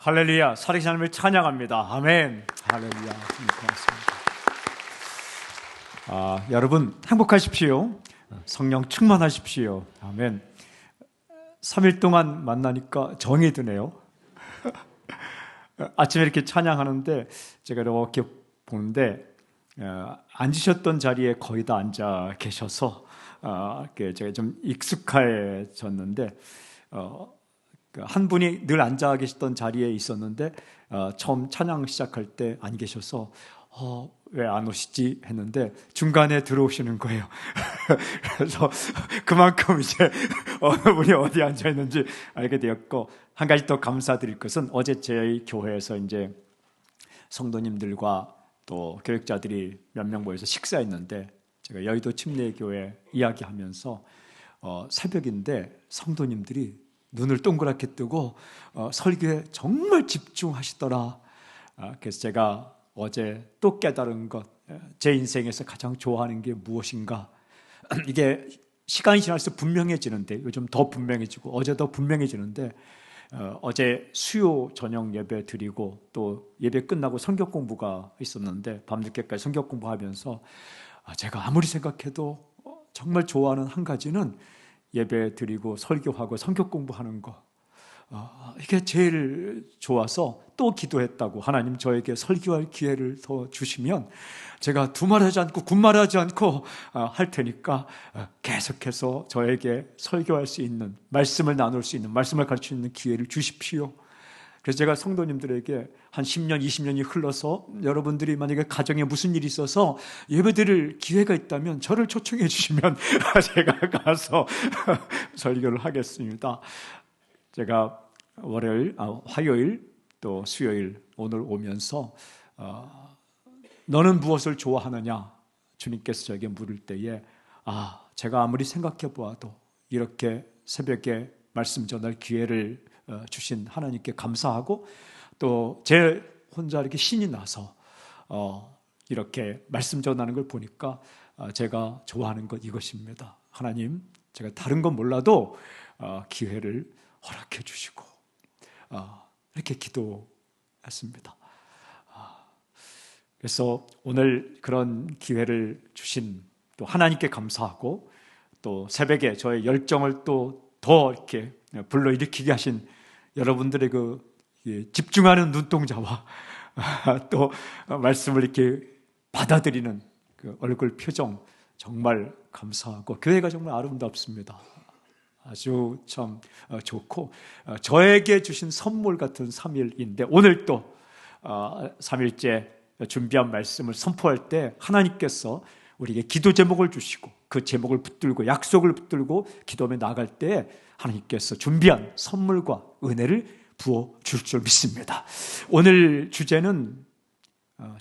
할렐루야, 살아계신 하나님을 찬양합니다. 아멘. 할렐루야. 고맙습니다. 여러분 행복하십시오. 성령 충만하십시오. 아멘. 3일 동안 만나니까 정이 드네요. 아침에 이렇게 찬양하는데 제가 이렇게 보는데 앉으셨던 자리에 거의 다 앉아 계셔서 제가 좀 익숙해졌는데 한 분이 늘 앉아 계셨던 자리에 있었는데 처음 찬양 시작할 때 안 계셔서 왜 안 오시지 했는데 중간에 들어오시는 거예요. 그래서 그만큼 이제 어느 분이 어디 앉아 있는지 알게 되었고, 한 가지 더 감사드릴 것은 어제 저희 교회에서 이제 성도님들과 또 교육자들이 몇 명 모여서 식사했는데, 제가 여의도 침례교회 이야기하면서 새벽인데 성도님들이 눈을 동그랗게 뜨고 설교에 정말 집중하시더라. 그래서 제가 어제 또 깨달은 것, 제 인생에서 가장 좋아하는 게 무엇인가, 이게 시간이 지날수록 분명해지는데, 요즘 더 분명해지고 어제 더 분명해지는데, 어제 수요 저녁 예배 드리고 또 예배 끝나고 성경 공부가 있었는데 밤늦게까지 성경 공부하면서 제가 아무리 생각해도 정말 좋아하는 한 가지는 예배 드리고 설교하고 성경 공부하는 거, 이게 제일 좋아서 또 기도했다고. 하나님 저에게 설교할 기회를 더 주시면 제가 두말하지 않고 군말하지 않고 할 테니까 계속해서 저에게 설교할 수 있는, 말씀을 나눌 수 있는, 말씀을 가르칠 수 있는 기회를 주십시오. 그래서 제가 성도님들에게 한 10년, 20년이 흘러서 여러분들이 만약에 가정에 무슨 일이 있어서 예배드릴 기회가 있다면 저를 초청해 주시면 제가 가서 설교를 하겠습니다. 제가 화요일 또 수요일 오늘 오면서 너는 무엇을 좋아하느냐 주님께서 저에게 물을 때에 제가 아무리 생각해 보아도 이렇게 새벽에 말씀 전할 기회를 주신 하나님께 감사하고, 또 제 혼자 이렇게 신이 나서 이렇게 말씀 전하는 걸 보니까 제가 좋아하는 것 이것입니다. 하나님, 제가 다른 건 몰라도 기회를 허락해 주시고 이렇게 기도했습니다. 그래서 오늘 그런 기회를 주신 또 하나님께 감사하고, 또 새벽에 저의 열정을 또 더 이렇게 불러일으키게 하신 여러분들의 집중하는 눈동자와 또 말씀을 이렇게 받아들이는 그 얼굴 표정, 정말 감사하고 교회가 정말 아름답습니다. 아주 참 좋고, 저에게 주신 선물 같은 3일인데 오늘 또 3일째 준비한 말씀을 선포할 때 하나님께서 우리에게 기도 제목을 주시고 그 제목을 붙들고 약속을 붙들고 기도하며 나아갈 때 하나님께서 준비한 선물과 은혜를 부어줄 줄 믿습니다. 오늘 주제는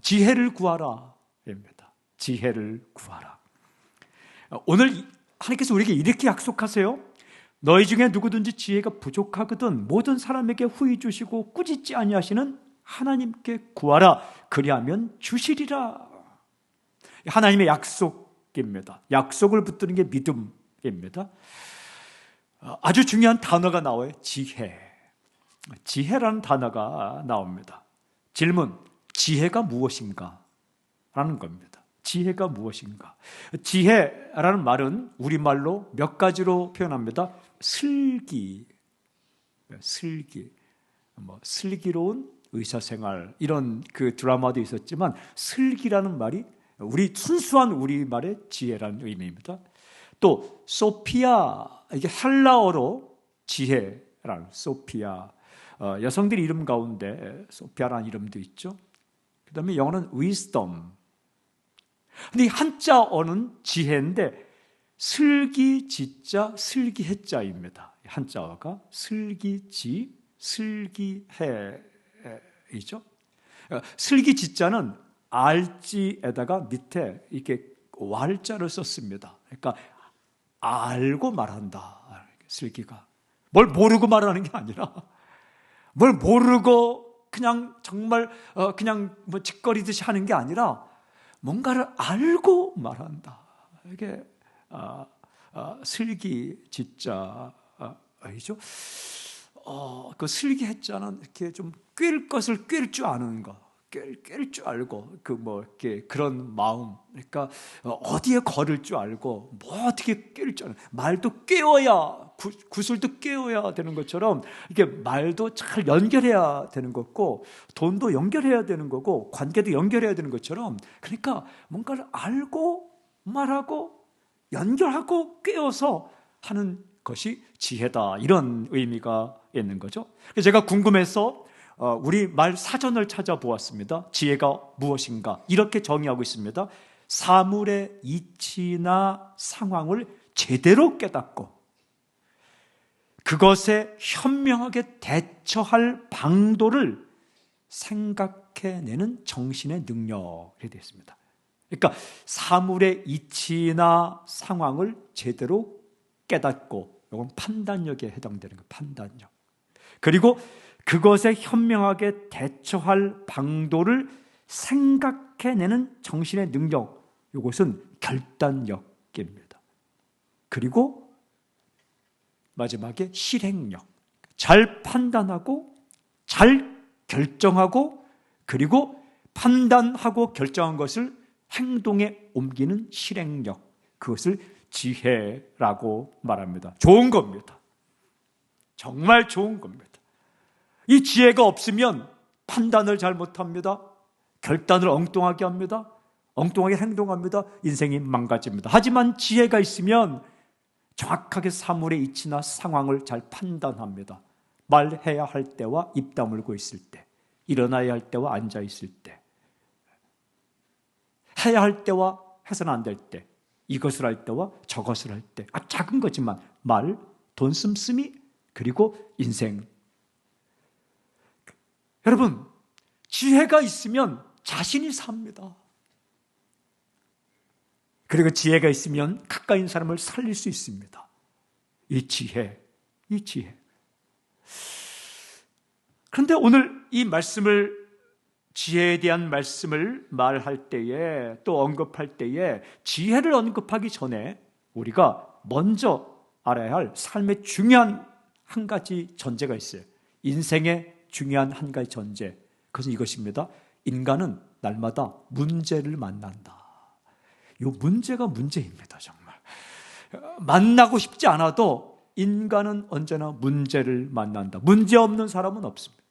지혜를 구하라입니다. 지혜를 구하라. 오늘 하나님께서 우리에게 이렇게 약속하세요. 너희 중에 누구든지 지혜가 부족하거든 모든 사람에게 후히 주시고 꾸짖지 아니하시는 하나님께 구하라. 그리하면 주시리라. 하나님의 약속입니다. 약속을 붙드는 게 믿음입니다. 아주 중요한 단어가 나와요. 지혜. 지혜라는 단어가 나옵니다. 질문, 지혜가 무엇인가? 라는 겁니다. 지혜가 무엇인가? 지혜라는 말은 우리말로 몇 가지로 표현합니다. 슬기, 슬기로운 의사생활, 이런 그 드라마도 있었지만 슬기라는 말이 우리 순수한 우리말의 지혜라는 의미입니다. 또 소피아, 이게 헬라어로 지혜라는 소피아, 여성들 이름 가운데 소피아라는 이름도 있죠. 그 다음에 영어는 wisdom. 근데 이 한자어는 지혜인데 슬기지자 슬기해자입니다. 한자어가 슬기지 슬기해이죠. 슬기지자는 알지에다가 밑에 이렇게 왈자를 썼습니다. 그러니까 알고 말한다. 슬기가 뭘 모르고 말하는 게 아니라, 뭘 모르고 그냥 정말 그냥 뭐 짓거리듯이 하는 게 아니라 뭔가를 알고 말한다. 이게 슬기지자이죠. 그 슬기했자는 이렇게 좀 꿰를 것을 꿰를 줄 아는 거, 꿰를 줄 알고 이렇게 그런 마음. 그러니까 어디에 걸을 줄 알고 뭐 어떻게 꿰를 줄 아는, 말도 꿰어야, 구슬도 꿰어야 되는 것처럼 이게 말도 잘 연결해야 되는 거고, 돈도 연결해야 되는 거고, 관계도 연결해야 되는 것처럼, 그러니까 뭔가를 알고 말하고 연결하고 꿰어서 하는 것이 지혜다, 이런 의미가 있는 거죠. 그래서 제가 궁금해서 우리 말 사전을 찾아보았습니다. 지혜가 무엇인가? 이렇게 정의하고 있습니다. 사물의 이치나 상황을 제대로 깨닫고 그것에 현명하게 대처할 방도를 생각해내는 정신의 능력이 되어 있습니다. 그러니까 사물의 이치나 상황을 제대로 깨닫고, 이건 판단력에 해당되는 거예요. 판단력. 그리고 그것에 현명하게 대처할 방도를 생각해내는 정신의 능력, 이것은 결단력입니다. 그리고 마지막에 실행력, 잘 판단하고 잘 결정하고, 그리고 판단하고 결정한 것을 행동에 옮기는 실행력, 그것을 지혜라고 말합니다. 좋은 겁니다. 정말 좋은 겁니다. 이 지혜가 없으면 판단을 잘못합니다. 결단을 엉뚱하게 합니다. 엉뚱하게 행동합니다. 인생이 망가집니다. 하지만 지혜가 있으면 정확하게 사물의 이치나 상황을 잘 판단합니다. 말해야 할 때와 입 다물고 있을 때, 일어나야 할 때와 앉아 있을 때, 해야 할 때와 해서는 안 될 때, 이것을 할 때와 저것을 할 때, 작은 거지만 말, 돈 씀씀이, 그리고 인생. 여러분, 지혜가 있으면 자신이 삽니다. 그리고 지혜가 있으면 가까이 있는 사람을 살릴 수 있습니다. 이 지혜. 그런데 오늘 이 말씀을, 지혜에 대한 말씀을 말할 때에, 또 언급할 때에 지혜를 언급하기 전에 우리가 먼저 알아야 할 삶의 중요한 한 가지 전제가 있어요. 인생의 중요한 한 가지 전제. 그것은 이것입니다. 인간은 날마다 문제를 만난다. 이 문제가 문제입니다. 정말 만나고 싶지 않아도 인간은 언제나 문제를 만난다. 문제 없는 사람은 없습니다.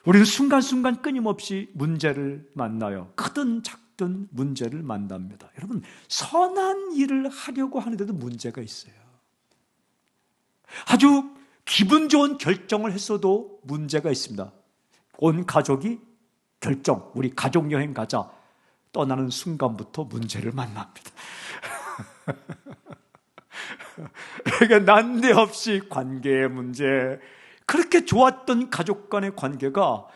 우리는 순간순간 끊임없이 문제를 만나요. 크든 작든 문제를 만납니다. 여러분, 선한 일을 하려고 하는데도 문제가 있어요. 아주 기분 좋은 결정을 했어도 문제가 있습니다. 온 가족이 결정, 우리 가족여행 가자, 떠나는 순간부터 문제를 만납니다. 그러니까 난데없이 관계의 문제, 그렇게 좋았던 가족 간의 관계가,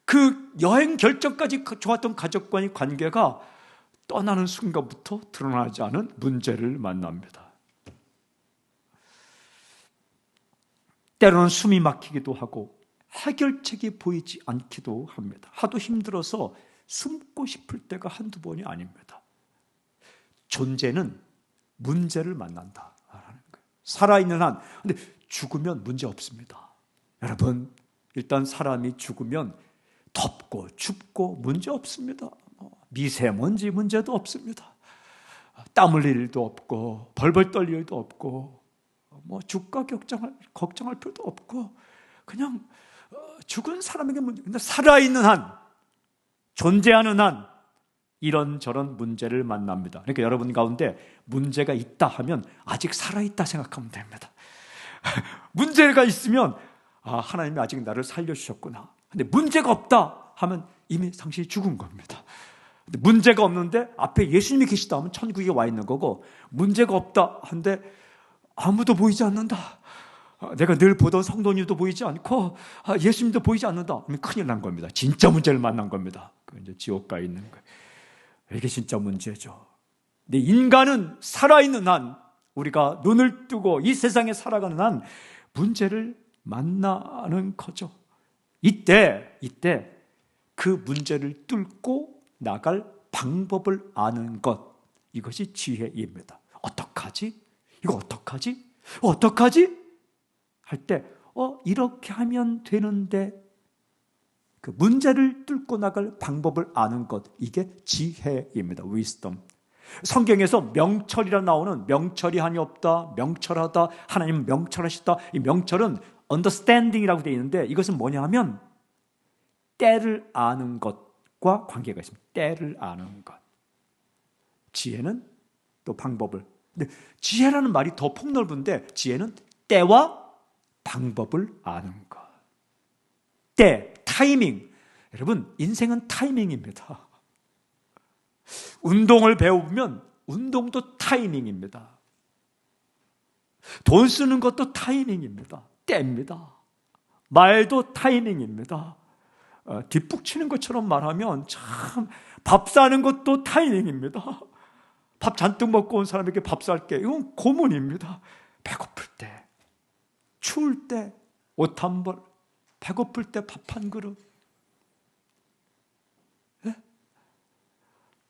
그 여행 결정까지 좋았던 가족 간의 관계가 떠나는 순간부터 드러나지 않은 문제를 만납니다. 때로는 숨이 막히기도 하고 해결책이 보이지 않기도 합니다. 하도 힘들어서 숨고 싶을 때가 한두 번이 아닙니다. 존재는 문제를 만난다라는 거예요. 살아있는 한. 근데 죽으면 문제 없습니다. 여러분, 일단 사람이 죽으면 덥고 춥고 문제 없습니다. 미세먼지 문제도 없습니다. 땀 흘릴 일도 없고 벌벌 떨릴 일도 없고 주가 걱정할 필요도 없고, 그냥 죽은 사람에게 문제. 근데 살아있는 한, 존재하는 한 이런저런 문제를 만납니다. 그러니까 여러분 가운데 문제가 있다 하면 아직 살아있다 생각하면 됩니다. 문제가 있으면 하나님이 아직 나를 살려주셨구나. 근데 문제가 없다 하면 이미 당신이 죽은 겁니다. 근데 문제가 없는데 앞에 예수님이 계시다 하면 천국에 와 있는 거고, 문제가 없다 한데 아무도 보이지 않는다, 내가 늘 보던 성도님도 보이지 않고 예수님도 보이지 않는다, 그러면 큰일 난 겁니다. 진짜 문제를 만난 겁니다. 이제 지옥 가 있는 거예요. 이게 진짜 문제죠. 근데 인간은 살아있는 한, 우리가 눈을 뜨고 이 세상에 살아가는 한 문제를 만나는 거죠. 이때 그 문제를 뚫고 나갈 방법을 아는 것, 이것이 지혜입니다. 어떡하지? 이거 어떡하지? 어떡하지? 할 때 이렇게 하면 되는데 그 문제를 뚫고 나갈 방법을 아는 것, 이게 지혜입니다. wisdom. 성경에서 명철이라 나오는 명철이 한이 없다, 명철하다, 하나님은 명철하시다. 이 명철은 understanding이라고 되어 있는데 이것은 뭐냐 하면 때를 아는 것과 관계가 있습니다. 때를 아는 것. 지혜는 또 방법을. 근데 지혜라는 말이 더 폭넓은데 지혜는 때와 방법을 아는 것. 때, 타이밍. 여러분, 인생은 타이밍입니다. 운동을 배우면 운동도 타이밍입니다. 돈 쓰는 것도 타이밍입니다. 때입니다. 말도 타이밍입니다. 뒷북 치는 것처럼 말하면 참 밥 사는 것도 타이밍입니다. 밥 잔뜩 먹고 온 사람에게 밥 살게, 이건 고문입니다. 배고플 때, 추울 때 옷 한 벌, 배고플 때 밥 한 그릇,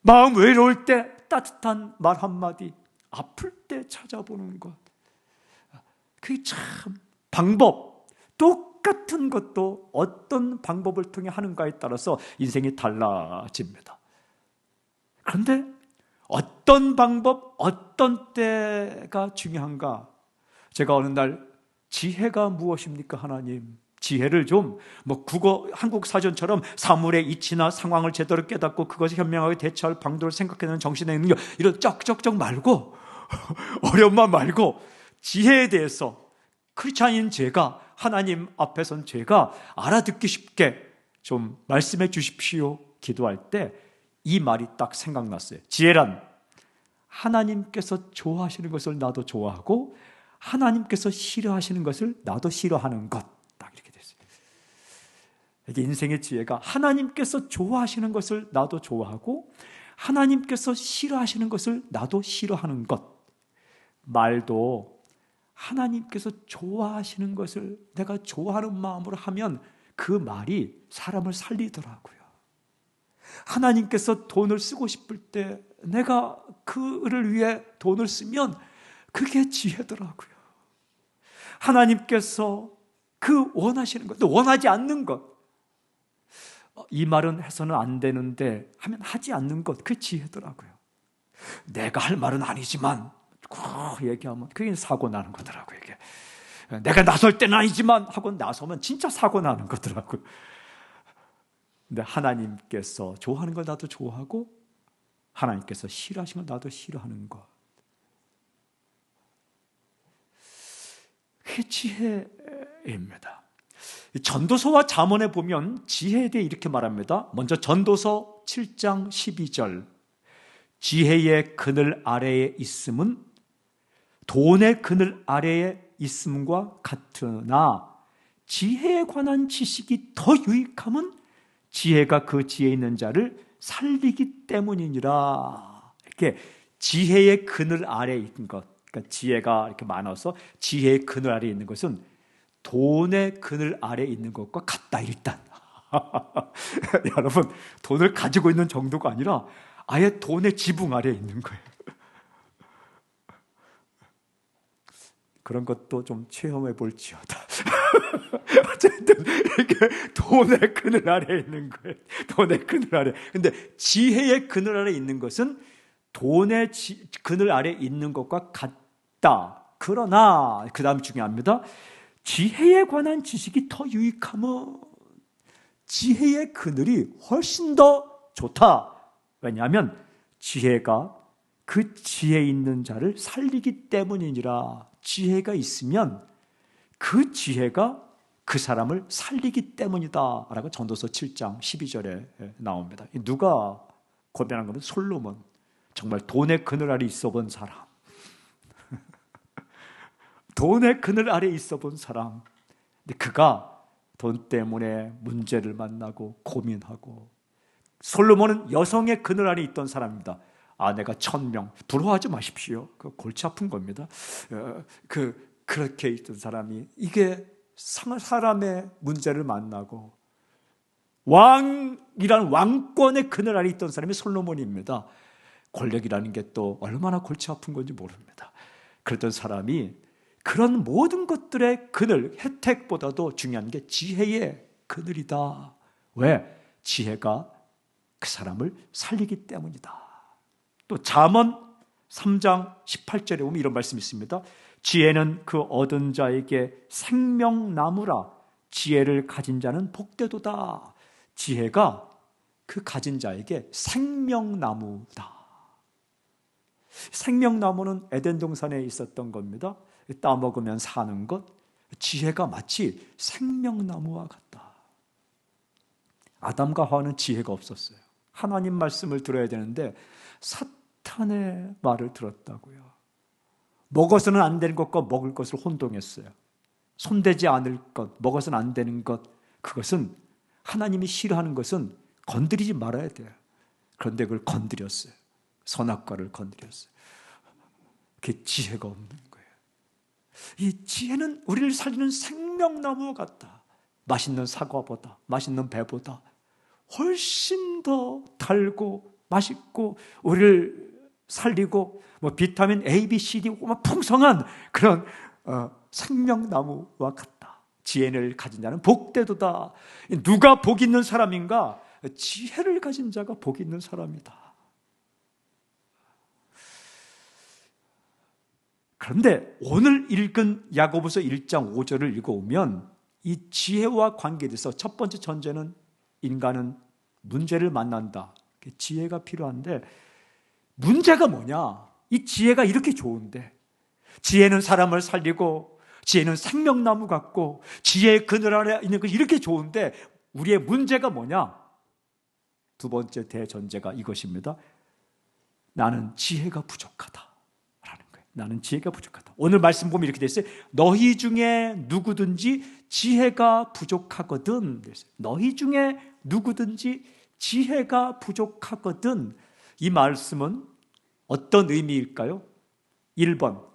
마음 외로울 때 따뜻한 말 한마디, 아플 때 찾아보는 것, 그게 참 방법, 똑같은 것도 어떤 방법을 통해 하는가에 따라서 인생이 달라집니다. 그런데 어떤 방법, 어떤 때가 중요한가? 제가 어느 날 지혜가 무엇입니까, 하나님? 지혜를 좀 국어 한국 사전처럼 사물의 이치나 상황을 제대로 깨닫고 그것에 현명하게 대처할 방도를 생각해내는 정신의 능력, 이런 쩍쩍쩍 말고 어려운 말 말고 지혜에 대해서 크리스찬인 제가, 하나님 앞에선 제가 알아듣기 쉽게 좀 말씀해 주십시오 기도할 때 이 말이 딱 생각났어요. 지혜란 하나님께서 좋아하시는 것을 나도 좋아하고 하나님께서 싫어하시는 것을 나도 싫어하는 것. 딱 이렇게 됐어요. 이게 인생의 지혜가 하나님께서 좋아하시는 것을 나도 좋아하고 하나님께서 싫어하시는 것을 나도 싫어하는 것. 말도 하나님께서 좋아하시는 것을 내가 좋아하는 마음으로 하면 그 말이 사람을 살리더라고요. 하나님께서 돈을 쓰고 싶을 때 내가 그를 위해 돈을 쓰면 그게 지혜더라고요. 하나님께서 그 원하시는 것, 또 원하지 않는 것, 이 말은 해서는 안 되는데 하면 하지 않는 것, 그 지혜더라고요. 내가 할 말은 아니지만 얘기하면 그게 사고 나는 거더라고요. 이게 내가 나설 때는 아니지만 하고 나서면 진짜 사고 나는 거더라고요. 근데 하나님께서 좋아하는 걸 나도 좋아하고 하나님께서 싫어하시는 걸 나도 싫어하는 것, 그게 지혜입니다. 전도서와 잠언에 보면 지혜에 대해 이렇게 말합니다. 먼저 전도서 7장 12절, 지혜의 그늘 아래에 있음은 돈의 그늘 아래에 있음과 같으나 지혜에 관한 지식이 더 유익함은 지혜가 그 지혜에 있는 자를 살리기 때문이니라. 이렇게 지혜의 그늘 아래에 있는 것, 그러니까 지혜가 이렇게 많아서 지혜의 그늘 아래에 있는 것은 돈의 그늘 아래에 있는 것과 같다, 일단. 여러분, 돈을 가지고 있는 정도가 아니라 아예 돈의 지붕 아래에 있는 거예요. 그런 것도 좀 체험해 볼지어다. 어쨌든 이렇게 돈의 그늘 아래에 있는 거예요. 돈의 그늘 아래. 근데 지혜의 그늘 아래에 있는 것은 돈의 그늘 아래에 있는 것과 같다. 그러나 그 다음 중요합니다. 지혜에 관한 지식이 더 유익하면 지혜의 그늘이 훨씬 더 좋다. 왜냐하면 지혜가 그 지혜 있는 자를 살리기 때문이니라. 지혜가 있으면 그 지혜가 그 사람을 살리기 때문이다 라고 전도서 7장 12절에 나옵니다. 누가 고백한 거는 솔로몬, 정말 돈의 그늘 아래 있어 본 사람. 돈의 그늘 아래 있어 본 사람. 근데 그가 돈 때문에 문제를 만나고 고민하고, 솔로몬은 여성의 그늘 아래 있던 사람입니다. 아내가 1000명, 부러워하지 마십시오. 그 골치 아픈 겁니다. 그렇게 있던 사람이 이게 사람의 문제를 만나고 왕이라는 왕권의 그늘 아래 있던 사람이 솔로몬입니다. 권력이라는 게 또 얼마나 골치 아픈 건지 모릅니다. 그랬던 사람이 그런 모든 것들의 그늘, 혜택보다도 중요한 게 지혜의 그늘이다. 왜? 지혜가 그 사람을 살리기 때문이다. 또 잠언 3장 18절에 보면 이런 말씀이 있습니다. 지혜는 그 얻은 자에게 생명나무라. 지혜를 가진 자는 복되도다. 지혜가 그 가진 자에게 생명나무다. 생명나무는 에덴 동산에 있었던 겁니다. 따먹으면 사는 것. 지혜가 마치 생명나무와 같다. 아담과 하와는 지혜가 없었어요. 하나님 말씀을 들어야 되는데 사탄의 말을 들었다고요. 먹어서는 안 되는 것과 먹을 것을 혼동했어요. 손대지 않을 것, 먹어서는 안 되는 것, 그것은 하나님이 싫어하는 것은 건드리지 말아야 돼요. 그런데 그걸 건드렸어요. 선악과를 건드렸어요. 그게 지혜가 없는 거예요. 이 지혜는 우리를 살리는 생명나무 같다. 맛있는 사과보다, 맛있는 배보다 훨씬 더 달고 맛있고 우리를 살리고 비타민 A, B, C, D 풍성한 그런 생명나무와 같다. 지혜를 가진 자는 복되도다. 누가 복 있는 사람인가? 지혜를 가진 자가 복 있는 사람이다. 그런데 오늘 읽은 야고보서 1장 5절을 읽어오면 이 지혜와 관계돼서 첫 번째 전제는 인간은 문제를 만난다. 지혜가 필요한데 문제가 뭐냐? 이 지혜가 이렇게 좋은데 지혜는 사람을 살리고 지혜는 생명나무 같고 지혜의 그늘 아래 있는 것이 이렇게 좋은데 우리의 문제가 뭐냐? 두 번째 대전제가 이것입니다. 나는 지혜가 부족하다. 나는 지혜가 부족하다. 오늘 말씀 보면 이렇게 돼 있어요. 너희 중에 누구든지 지혜가 부족하거든. 너희 중에 누구든지 지혜가 부족하거든. 이 말씀은 어떤 의미일까요? 1번,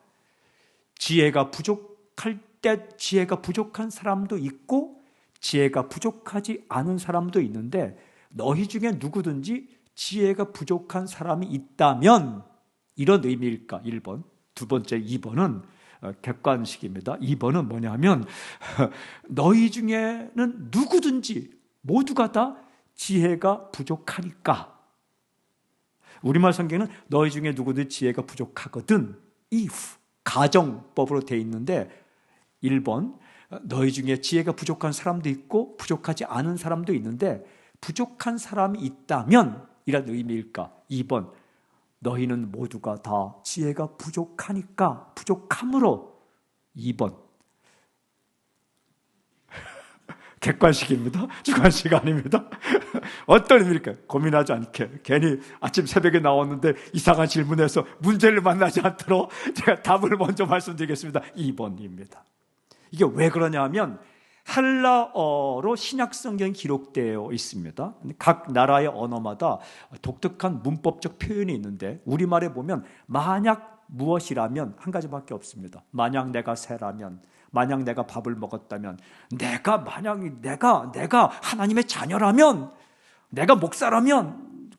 지혜가 부족할 때 지혜가 부족한 사람도 있고 지혜가 부족하지 않은 사람도 있는데 너희 중에 누구든지 지혜가 부족한 사람이 있다면 이런 의미일까? 1번. 두 번째 2번은 객관식입니다. 2번은 뭐냐면 너희 중에는 누구든지 모두가 다 지혜가 부족하니까. 우리말 성경에는 너희 중에 누구든지 지혜가 부족하거든. if 가정법으로 되어 있는데 1번 너희 중에 지혜가 부족한 사람도 있고 부족하지 않은 사람도 있는데 부족한 사람이 있다면 이런 의미일까? 2번 너희는 모두가 다 지혜가 부족하니까 부족함으로 2번 객관식입니다. 주관식 아닙니다. 어떤 의미일까요? 고민하지 않게 괜히 아침 새벽에 나왔는데 이상한 질문에서 문제를 만나지 않도록 제가 답을 먼저 말씀드리겠습니다. 2번입니다. 이게 왜 그러냐면 헬라어로 신약 성경이 기록되어 있습니다. 각 나라의 언어마다 독특한 문법적 표현이 있는데 우리말에 보면 만약 무엇이라면 한 가지밖에 없습니다. 만약 내가 새라면, 만약 내가 밥을 먹었다면, 내가 하나님의 자녀라면, 내가 목사라면,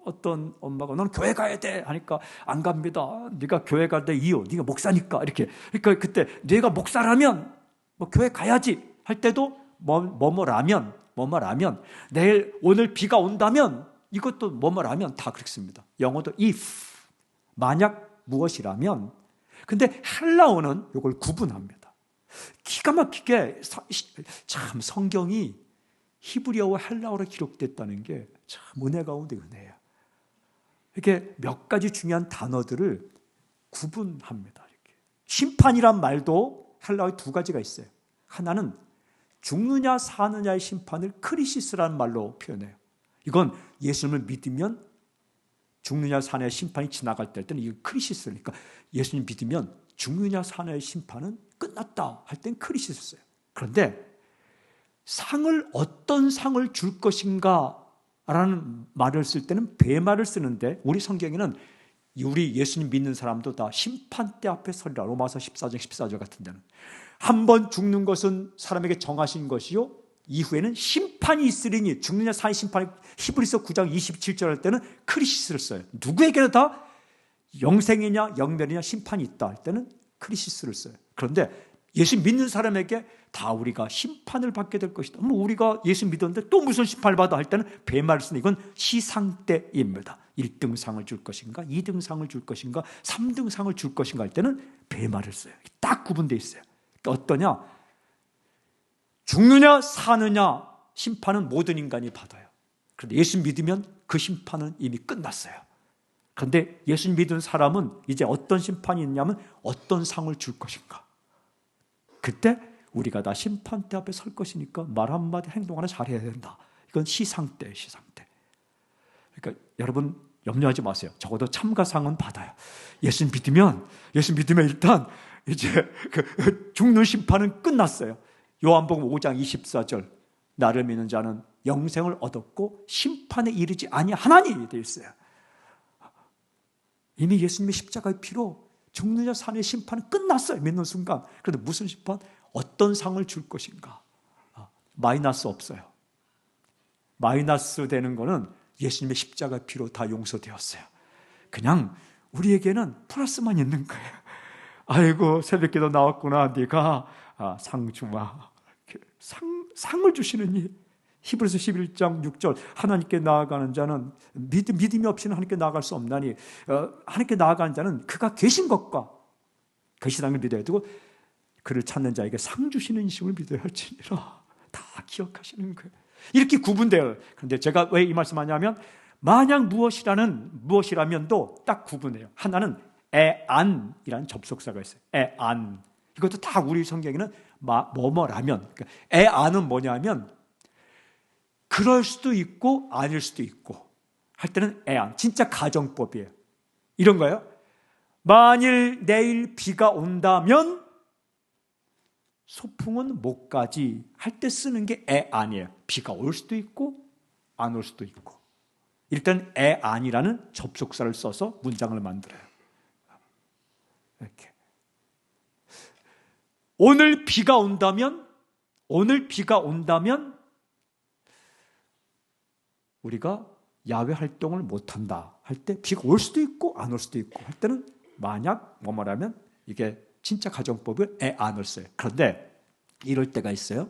어떤 엄마가 너는 교회 가야 돼 하니까 안 갑니다. 네가 교회 갈 때 이유, 네가 목사니까 이렇게. 그러니까 그때 네가 목사라면 교회 가야지 할 때도 뭐뭐라면 내일 오늘 비가 온다면 이것도 뭐뭐라면 다 그렇습니다. 영어도 if 만약 무엇이라면. 근데 헬라어는 이걸 구분합니다. 기가 막히게 참 성경이 히브리어와 헬라어로 기록됐다는 게 참 은혜 가운데 은혜예요. 이렇게 몇 가지 중요한 단어들을 구분합니다. 이렇게. 심판이란 말도 헬라어에 두 가지가 있어요. 하나는 죽느냐 사느냐의 심판을 크리시스라는 말로 표현해요. 이건 예수님을 믿으면 죽느냐 사느냐의 심판이 지나갈 때는 이건 크리시스니까 예수님 믿으면 죽느냐 사느냐의 심판은 끝났다 할 땐 크리시스예요. 그런데 상을 어떤 상을 줄 것인가 라는 말을 쓸 때는 배말을 쓰는데 우리 성경에는 우리 예수님 믿는 사람도 다 심판대 앞에 서리라. 로마서 14장 14절 같은 데는 한 번 죽는 것은 사람에게 정하신 것이요 이후에는 심판이 있으리니 죽느냐 사느냐 심판이 히브리서 9장 27절 할 때는 크리시스를 써요. 누구에게나 다 영생이냐 영멸이냐 심판이 있다 할 때는 크리시스를 써요. 그런데 예수 믿는 사람에게 다 우리가 심판을 받게 될 것이다. 우리가 예수 믿었는데 또 무슨 심판을 받아 할 때는 뱀말을 쓰는 이건 시상대입니다. 1등 상을 줄 것인가, 2등 상을 줄 것인가, 3등 상을 줄 것인가 할 때는 뱀말을 써요. 딱 구분되어 있어요. 그러니까 어떠냐? 죽느냐 사느냐 심판은 모든 인간이 받아요. 그런데 예수 믿으면 그 심판은 이미 끝났어요. 그런데 예수 믿은 사람은 이제 어떤 심판이 있냐면 어떤 상을 줄 것인가. 그때 우리가 다 심판대 앞에 설 것이니까 말 한마디 행동 하나 잘해야 된다. 이건 시상대예요, 시상대. 그러니까 여러분 염려하지 마세요. 적어도 참가상은 받아요. 예수 믿으면 일단 이제 그 죽는 심판은 끝났어요. 요한복음 5장 24절 나를 믿는 자는 영생을 얻었고 심판에 이르지 아니하나니 되어 있어요. 이미 예수님의 십자가의 피로 죽는 자 사는 심판은 끝났어요. 믿는 순간. 그런데 무슨 심판? 어떤 상을 줄 것인가? 마이너스 없어요. 마이너스 되는 거는 예수님의 십자가 피로 다 용서되었어요. 그냥 우리에게는 플러스만 있는 거예요. 아이고 새벽기도 나왔구나. 네가 상 주마. 상을 주시는 이 히브리서 11장 6절 하나님께 나아가는 자는 믿음이 없이는 하나님께 나아갈 수 없나니 하나님께 나아가는 자는 그가 계신 것과 그 신앙을 믿어야 되고 그를 찾는 자에게 상 주시는 인심을 믿어야 할지니라. 다 기억하시는 거예요. 이렇게 구분돼요. 그런데 제가 왜 이 말씀하냐면 만약 무엇이라면도 딱 구분해요. 하나는 애안이라는 접속사가 있어요. 애안. 이것도 다 우리 성경에는 뭐뭐라면. 그러니까 애안은 뭐냐면 그럴 수도 있고 아닐 수도 있고 할 때는 애안. 진짜 가정법이에요. 이런 거예요. 만일 내일 비가 온다면 소풍은 못 가지 할 때 쓰는 게 애안이에요. 비가 올 수도 있고 안 올 수도 있고. 일단 애안이라는 접속사를 써서 문장을 만들어요. 이렇게. 오늘 비가 온다면 우리가 야외 활동을 못한다 할 때 비가 올 수도 있고 안 올 수도 있고 할 때는 만약 뭐라면 이게 진짜 가정법을 애안을 써요. 그런데 이럴 때가 있어요.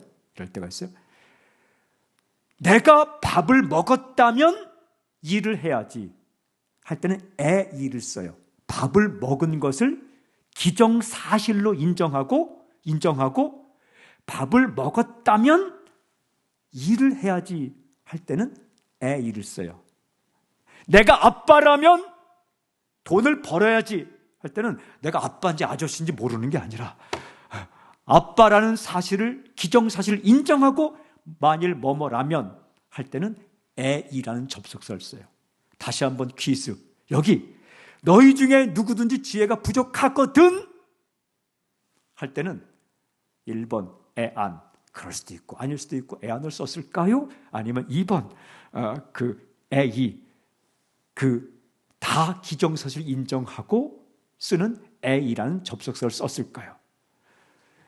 내가 밥을 먹었다면 일을 해야지 할 때는 애일을 써요. 밥을 먹은 것을 기정사실로 인정하고 밥을 먹었다면 일을 해야지 할 때는 애일을 써요. 내가 아빠라면 돈을 벌어야지 할 때는 내가 아빠인지 아저씨인지 모르는 게 아니라 아빠라는 사실을 기정사실을 인정하고 만일 뭐뭐라면 할 때는 애이라는 접속사를 써요. 다시 한번 퀴즈. 여기 너희 중에 누구든지 지혜가 부족하거든 할 때는 1번 애안. 그럴 수도 있고 아닐 수도 있고 애안을 썼을까요? 아니면 2번 그 애이 다 기정사실 인정하고 쓰는 애이라는 접속사를 썼을까요?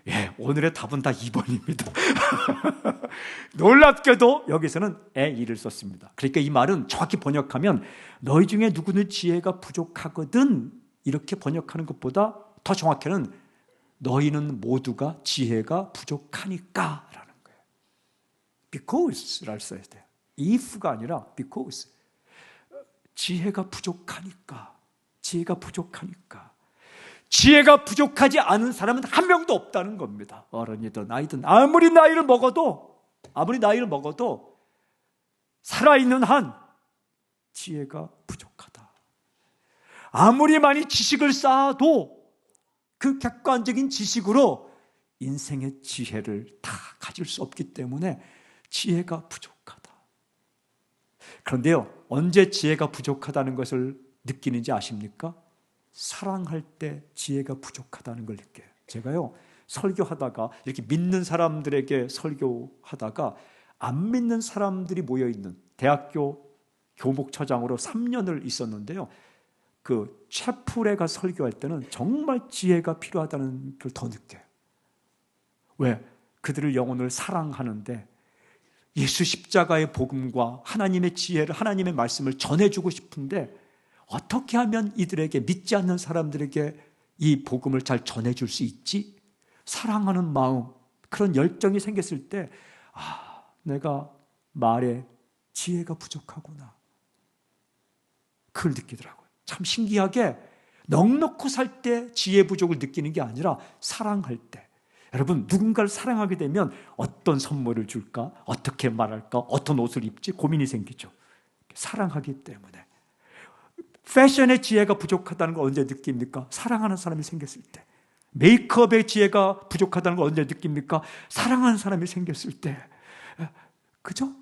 예, 오늘의 답은 다 2번입니다. 놀랍게도 여기서는 애이를 썼습니다. 그러니까 이 말은 정확히 번역하면 너희 중에 누구는 지혜가 부족하거든 이렇게 번역하는 것보다 더 정확히는 너희는 모두가 지혜가 부족하니까 라는 거예요. because를 써야 돼요. if가 아니라 because. 지혜가 부족하니까. 지혜가 부족하지 않은 사람은 한 명도 없다는 겁니다. 어른이든 아이든 아무리 나이를 먹어도 살아있는 한 지혜가 부족하다. 아무리 많이 지식을 쌓아도 그 객관적인 지식으로 인생의 지혜를 다 가질 수 없기 때문에 지혜가 부족하다. 그런데요, 언제 지혜가 부족하다는 것을 느끼는지 아십니까? 사랑할 때 지혜가 부족하다는 걸 느껴요. 제가요, 설교하다가 이렇게 믿는 사람들에게 설교하다가 안 믿는 사람들이 모여있는 대학교 교목처장으로 3년을 있었는데요. 그 채플에 가 설교할 때는 정말 지혜가 필요하다는 걸 더 느껴요. 왜? 그들을 영혼을 사랑하는데 예수 십자가의 복음과 하나님의 지혜를, 하나님의 말씀을 전해주고 싶은데 어떻게 하면 이들에게, 믿지 않는 사람들에게 이 복음을 잘 전해줄 수 있지? 사랑하는 마음, 그런 열정이 생겼을 때 내가 말에 지혜가 부족하구나, 그걸 느끼더라고요. 참 신기하게 넉넉히 살 때 지혜 부족을 느끼는 게 아니라 사랑할 때, 여러분 누군가를 사랑하게 되면 어떤 선물을 줄까, 어떻게 말할까, 어떤 옷을 입지 고민이 생기죠. 사랑하기 때문에. 패션의 지혜가 부족하다는 걸 언제 느낍니까? 사랑하는 사람이 생겼을 때. 메이크업의 지혜가 부족하다는 걸 언제 느낍니까? 사랑하는 사람이 생겼을 때. 그죠?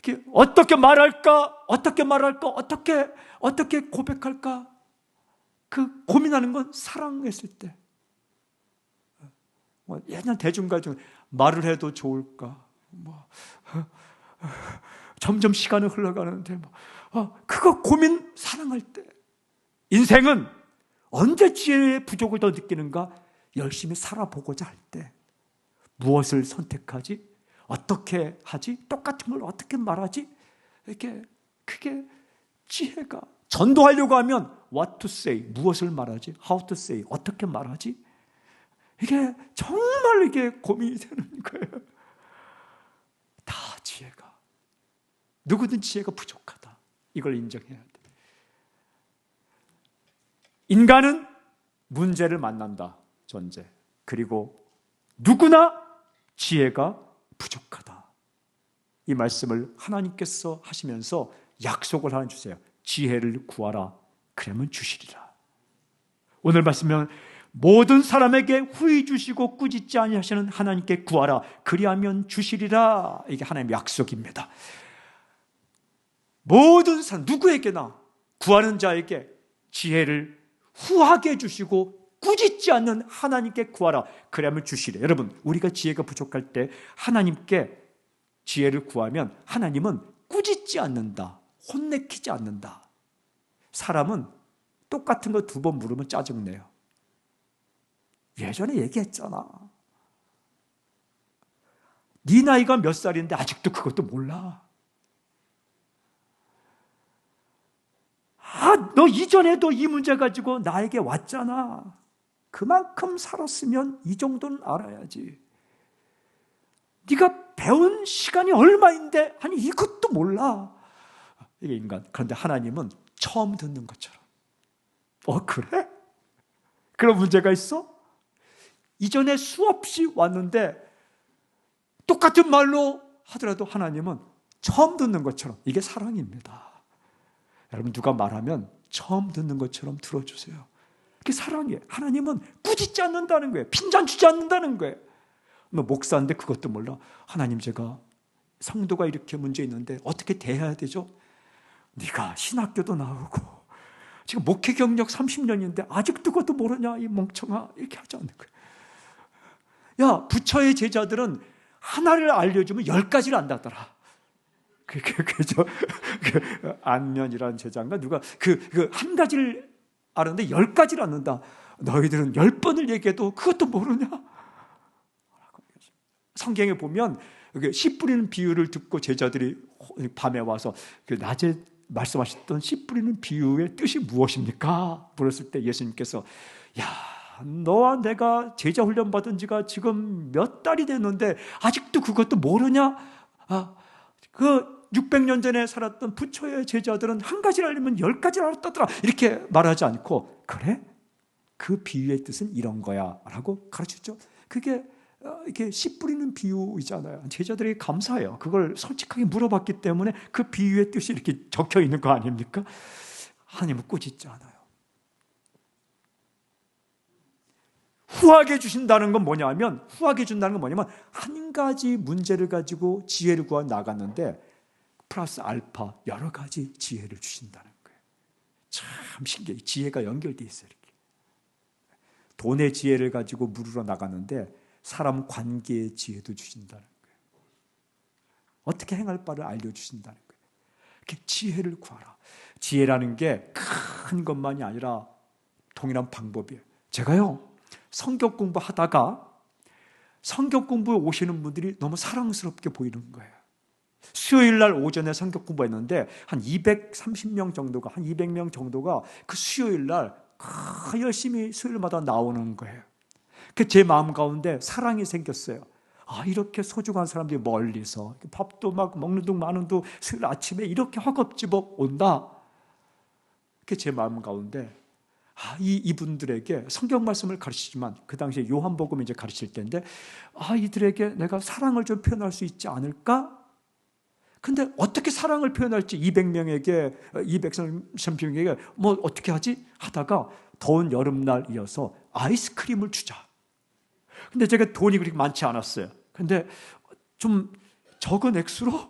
이렇게 어떻게 말할까? 어떻게 고백할까? 그 고민하는 건 사랑했을 때. 옛날 대중가 중 말을 해도 좋을까? 점점 시간은 흘러가는데 그거 고민, 사랑할 때. 인생은 언제 지혜의 부족을 더 느끼는가? 열심히 살아보고자 할 때. 무엇을 선택하지? 어떻게 하지? 똑같은 걸 어떻게 말하지? 이렇게, 그게 지혜가. 전도하려고 하면 what to say, 무엇을 말하지? how to say, 어떻게 말하지? 이게 정말 이게 고민이 되는 거예요. 다 지혜가. 누구든 지혜가 부족하다. 이걸 인정해야 돼. 인간은 문제를 만난다. 존재. 그리고 누구나 지혜가 부족하다. 이 말씀을 하나님께서 하시면서 약속을 하나 주세요. 지혜를 구하라. 그러면 주시리라. 오늘 말씀은 모든 사람에게 후히 주시고 꾸짖지 아니하시는 하나님께 구하라. 그리하면 주시리라. 이게 하나님의 약속입니다. 모든 사람, 누구에게나 구하는 자에게 지혜를 후하게 주시고 꾸짖지 않는 하나님께 구하라. 그러면 주시래. 여러분, 우리가 지혜가 부족할 때 하나님께 지혜를 구하면 하나님은 꾸짖지 않는다. 혼내키지 않는다. 사람은 똑같은 거 2번 물으면 짜증내요. 예전에 얘기했잖아. 네 나이가 몇 살인데 아직도 그것도 몰라. 너 이전에도 이 문제 가지고 나에게 왔잖아. 그만큼 살았으면 이 정도는 알아야지. 네가 배운 시간이 얼마인데 아니 이것도 몰라. 이게 인간. 그런데 하나님은 처음 듣는 것처럼. 그래? 그런 문제가 있어? 이전에 수없이 왔는데 똑같은 말로 하더라도 하나님은 처음 듣는 것처럼. 이게 사랑입니다. 여러분, 누가 말하면 처음 듣는 것처럼 들어주세요. 그게 사랑이에요. 하나님은 꾸짖지 않는다는 거예요. 핀잔 주지 않는다는 거예요. 너 목사인데 그것도 몰라. 하나님, 제가 성도가 이렇게 문제 있는데 어떻게 대해야 되죠? 네가 신학교도 나오고 지금 목회 경력 30년인데 아직도 그것도 모르냐 이 멍청아. 이렇게 하지 않는 거예요. 야, 부처의 제자들은 하나를 알려주면 10가지를 안다더라. 그죠? 안면이라는 제자인가 누가 한 가지를 아는데 10가지를 안는다. 너희들은 10번을 얘기해도 그것도 모르냐? 성경에 보면 씨 뿌리는 비유를 듣고 제자들이 밤에 와서 낮에 말씀하셨던 씨 뿌리는 비유의 뜻이 무엇입니까? 물었을 때 예수님께서 너와 내가 제자 훈련 받은 지가 지금 몇 달이 됐는데 아직도 그것도 모르냐? 그 600년 전에 살았던 부처의 제자들은 한 가지를 알려면 10가지를 알았다더라. 이렇게 말하지 않고, 그래? 그 비유의 뜻은 이런 거야 라고 가르쳤죠. 그게 이렇게 씨 뿌리는 비유이잖아요. 제자들이 감사해요. 그걸 솔직하게 물어봤기 때문에 그 비유의 뜻이 이렇게 적혀 있는 거 아닙니까? 하나님은 꾸짖지 않아요. 후하게 주신다는 건 뭐냐면, 후하게 준다는 건 뭐냐면 한 가지 문제를 가지고 지혜를 구하 나갔는데 플러스 알파 여러 가지 지혜를 주신다는 거예요. 참 신기해요. 지혜가 연결되어 있어요. 이렇게. 돈의 지혜를 가지고 물으러 나갔는데 사람 관계의 지혜도 주신다는 거예요. 어떻게 행할 바를 알려주신다는 거예요. 이렇게 지혜를 구하라. 지혜라는 게 큰 것만이 아니라 동일한 방법이에요. 제가요, 성경 공부하다가 성경 공부에 오시는 분들이 너무 사랑스럽게 보이는 거예요. 수요일 날 오전에 성경 공부했는데 한 230명 정도가, 한 200명 정도가 그 수요일 날 열심히 수요일마다 나오는 거예요. 그 제 마음 가운데 사랑이 생겼어요. 이렇게 소중한 사람들이 멀리서 밥도 막 먹는 둥 마는 둥 수요일 아침에 이렇게 허겁지겁 온다. 그 제 마음 가운데 이분들에게 성경 말씀을 가르치지만 그 당시에 요한복음 이제 가르칠 때인데 이들에게 내가 사랑을 좀 표현할 수 있지 않을까? 근데 어떻게 사랑을 표현할지 200명에게 230명에게 뭐 어떻게 하지? 하다가 더운 여름날이어서 아이스크림을 주자. 근데 제가 돈이 그렇게 많지 않았어요. 근데 좀 적은 액수로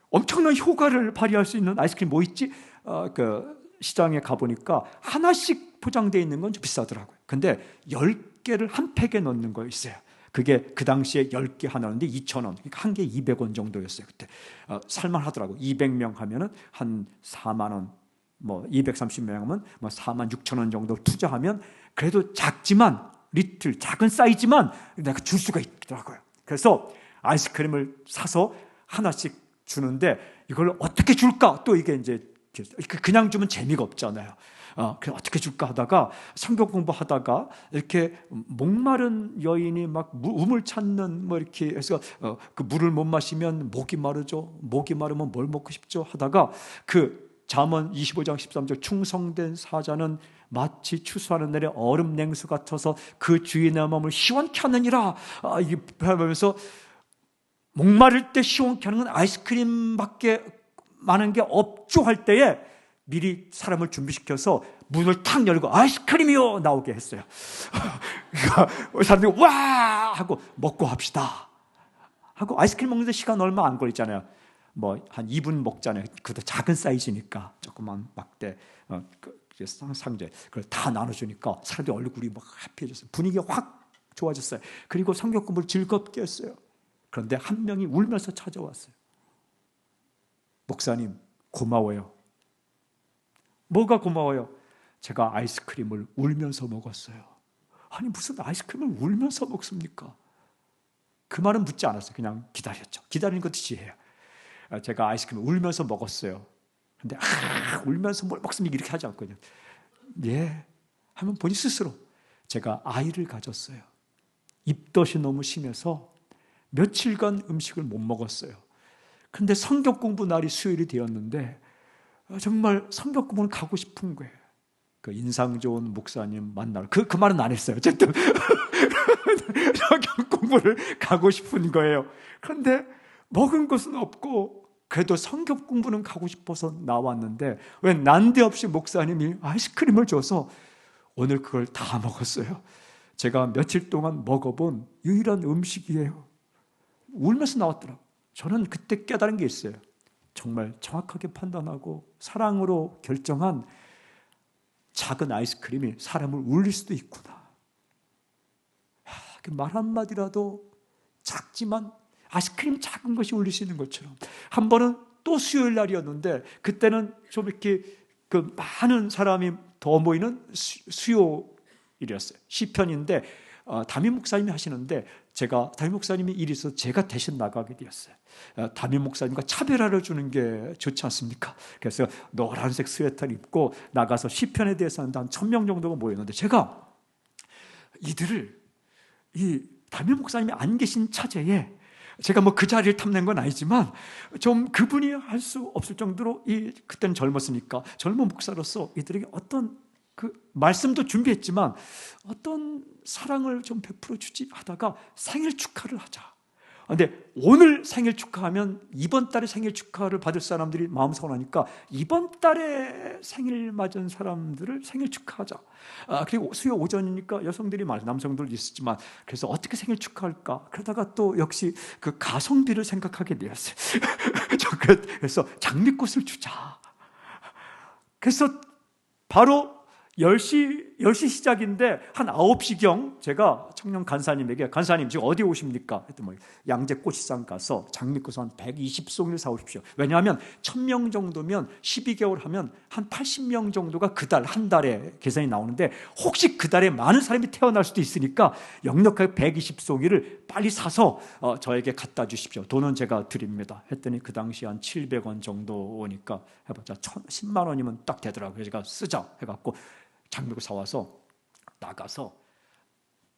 엄청난 효과를 발휘할 수 있는 아이스크림 뭐 있지? 시장에 가보니까 하나씩 포장되어 있는 건 좀 비싸더라고요. 근데 10개를 한 팩에 넣는 거 있어요. 그게 그 당시에 10개 하나인데 2,000원. 그러니까 한 개 200원 정도였어요. 그때. 살만하더라고요. 200명 하면은 한 4만 원, 뭐 230명 하면 뭐 4만 6천 원 정도 투자하면 그래도 작지만 리틀, 작은 사이즈만 내가 줄 수가 있더라고요. 그래서 아이스크림을 사서 하나씩 주는데 이걸 어떻게 줄까? 또 이게 이제 그냥 주면 재미가 없잖아요. 그래서 어떻게 줄까 하다가 성경 공부하다가 이렇게 목마른 여인이 막 우물 찾는 뭐 이렇게 해서 그 물을 못 마시면 목이 마르죠. 목이 마르면 뭘 먹고 싶죠 하다가 그 잠언 25장 13절 충성된 사자는 마치 추수하는 날에 얼음 냉수 같아서 그 주인의 마음을 시원케 하느니라. 이게 하면서 목마를 때 시원케 하는 건 아이스크림밖에 많은 게 없죠 할 때에 미리 사람을 준비시켜서 문을 탁 열고 아이스크림이요 나오게 했어요. 그러니까 사람들이 와 하고 먹고 합시다 하고 아이스크림 먹는데 시간 얼마 안 걸리잖아요. 뭐 한 2분 먹잖아요. 그것도 작은 사이즈니까 조그만 막대 상자에 그걸 다 나눠주니까 사람들 얼굴이 막 해피해졌어요. 분위기가 확 좋아졌어요. 그리고 성경 공부를 즐겁게 했어요. 그런데 한 명이 울면서 찾아왔어요. 목사님 고마워요. 뭐가 고마워요? 제가 아이스크림을 울면서 먹었어요. 아니 무슨 아이스크림을 울면서 먹습니까? 그 말은 묻지 않았어요. 그냥 기다렸죠. 기다리는 것도 지혜예요. 제가 아이스크림을 울면서 먹었어요. 근데 울면서 뭘 먹습니까? 이렇게 하지 않거든요. 예, 하면 본인 스스로 제가 아이를 가졌어요. 입덧이 너무 심해서 며칠간 음식을 못 먹었어요. 근데 성경 공부 날이 수요일이 되었는데 정말 성경 공부는 가고 싶은 거예요. 그 인상 좋은 목사님 만나러 그 말은 안 했어요. 어쨌든 성경 공부를 가고 싶은 거예요. 그런데 먹은 것은 없고 그래도 성경 공부는 가고 싶어서 나왔는데 왜 난데없이 목사님이 아이스크림을 줘서 오늘 그걸 다 먹었어요. 제가 며칠 동안 먹어본 유일한 음식이에요. 울면서 나왔더라고요. 저는 그때 깨달은 게 있어요. 정말 정확하게 판단하고 사랑으로 결정한 작은 아이스크림이 사람을 울릴 수도 있구나. 말 한마디라도 작지만 아이스크림 작은 것이 울릴 수 있는 것처럼 한 번은 또 수요일 날이었는데 그때는 좀 이렇게 그 많은 사람이 더 모이는 수요일이었어요. 시편인데 담임 목사님이 하시는데 담임 목사님이 일이 있어서 제가 대신 나가게 되었어요. 담임 목사님과 차별화를 주는 게 좋지 않습니까? 그래서 노란색 스웨터를 입고 나가서 시편에 대해서 한 1,000명 정도가 모였는데 제가 이들을 이 담임 목사님이 안 계신 차제에 제가 뭐 그 자리를 탐낸 건 아니지만 좀 그분이 할 수 없을 정도로 그때는 젊었으니까 젊은 목사로서 이들에게 어떤 그 말씀도 준비했지만 어떤 사랑을 좀 베풀어 주지 하다가 생일 축하를 하자. 근데 오늘 생일 축하하면 이번 달에 생일 축하를 받을 사람들이 마음 서운하니까 이번 달에 생일 맞은 사람들을 생일 축하하자. 그리고 수요 오전이니까 여성들이 많아요. 남성들도 있었지만 그래서 어떻게 생일 축하할까? 그러다가 또 역시 그 가성비를 생각하게 되었어요. 그래서 장미꽃을 주자. 그래서 바로 10시 시작인데 한 9시경 제가 청년 간사님에게 간사님 지금 어디 오십니까? 했더니 양재꽃시장 가서 장미꽃 한 120송이를 사오십시오. 왜냐하면 1,000명 정도면 12개월 하면 한 80명 정도가 그 달 한 달에 계산이 나오는데 혹시 그 달에 많은 사람이 태어날 수도 있으니까 역력하게 120송이를 빨리 사서 저에게 갖다 주십시오. 돈은 제가 드립니다. 했더니 그 당시 한 700원 정도 오니까 해봤자 10만 원이면 딱 되더라고요. 그래서 제가 쓰자 해갖고 장미꽃 사와서 나가서